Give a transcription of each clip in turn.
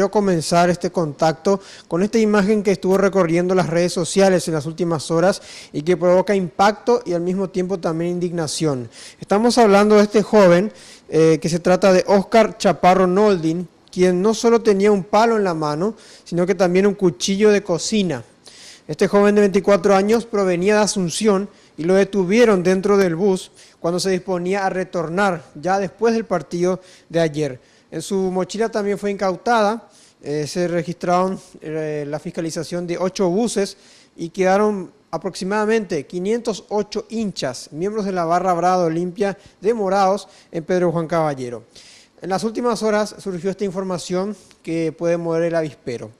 quiero comenzar este contacto con esta imagen que estuvo recorriendo las redes sociales en las últimas horas y que provoca impacto y al mismo tiempo también indignación. Estamos hablando de este joven que se trata de Oscar Chaparro Noldin, quien no solo tenía un palo en la mano, sino que también un cuchillo de cocina. Este joven de 24 años provenía de Asunción y lo detuvieron dentro del bus cuando se disponía a retornar ya después del partido de ayer. En su mochila también fue incautada, se registraron la fiscalización de 8 buses y quedaron aproximadamente 508 hinchas, miembros de la barra Brava de Olimpia, demorados en Pedro Juan Caballero. En las últimas horas surgió esta información que puede mover el avispero.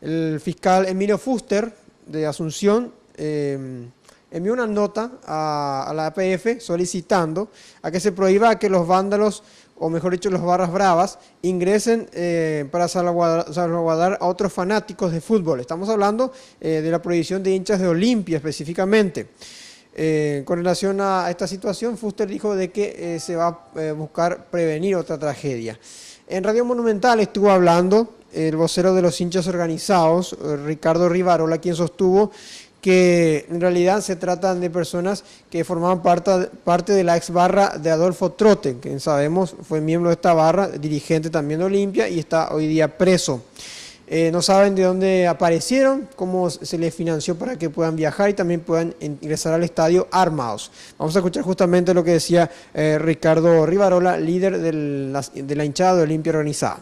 El fiscal Emilio Fuster de Asunción envió una nota a la APF solicitando a que se prohíba que los vándalos, o mejor dicho los barras bravas, ingresen para salvaguardar a otros fanáticos de fútbol. Estamos hablando de la prohibición de hinchas de Olimpia específicamente. Con relación a esta situación, Fuster dijo de que se va a buscar prevenir otra tragedia. En Radio Monumental estuvo hablando el vocero de los hinchas organizados, Ricardo Rivarola, quien sostuvo que en realidad se tratan de personas que formaban parte de la ex barra de Adolfo Trotte, que sabemos fue miembro de esta barra, dirigente también de Olimpia y está hoy día preso. No saben de dónde aparecieron, cómo se les financió para que puedan viajar y también puedan ingresar al estadio armados. Vamos a escuchar justamente lo que decía Ricardo Rivarola, líder de la hinchada de Olimpia organizada.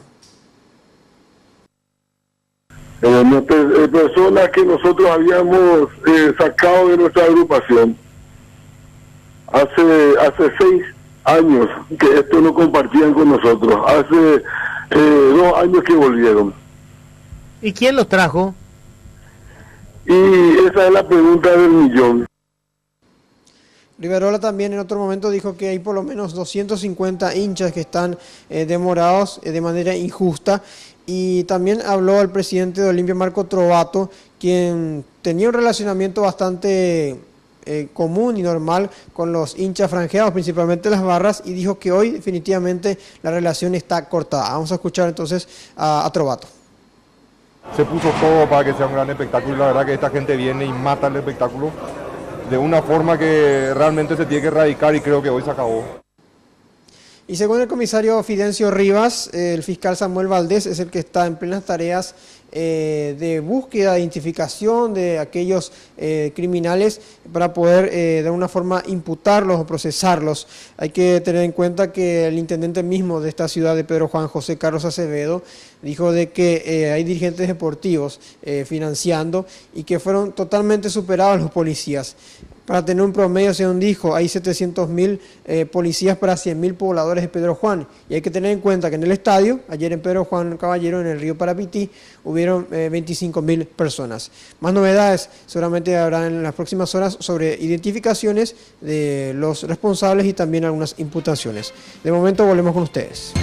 Personas que nosotros habíamos sacado de nuestra agrupación hace 6 años que esto no compartían con nosotros, hace 2 años que volvieron. ¿Y quién los trajo? Y esa es la pregunta del millón. Rivarola también en otro momento dijo que hay por lo menos 250 hinchas que están demorados de manera injusta. Y también habló el presidente de Olimpia, Marco Trovato, quien tenía un relacionamiento bastante común y normal con los hinchas franjeados, principalmente las barras, y dijo que hoy definitivamente la relación está cortada. Vamos a escuchar entonces a Trovato. Se puso todo para que sea un gran espectáculo y la verdad que esta gente viene y mata el espectáculo de una forma que realmente se tiene que erradicar y creo que hoy se acabó. Y según el comisario Fidencio Rivas, el fiscal Samuel Valdés es el que está en plenas tareas de búsqueda, de identificación de aquellos criminales para poder de alguna forma imputarlos o procesarlos. Hay que tener en cuenta que el intendente mismo de esta ciudad de Pedro Juan, José Carlos Acevedo, dijo de que hay dirigentes deportivos financiando y que fueron totalmente superados los policías. Para tener un promedio, según dijo, hay 700.000 policías para 100.000 pobladores de Pedro Juan. Y hay que tener en cuenta que en el estadio, ayer en Pedro Juan Caballero, en el río Parapití, hubieron 25.000 personas. Más novedades seguramente habrá en las próximas horas sobre identificaciones de los responsables y también algunas imputaciones. De momento volvemos con ustedes.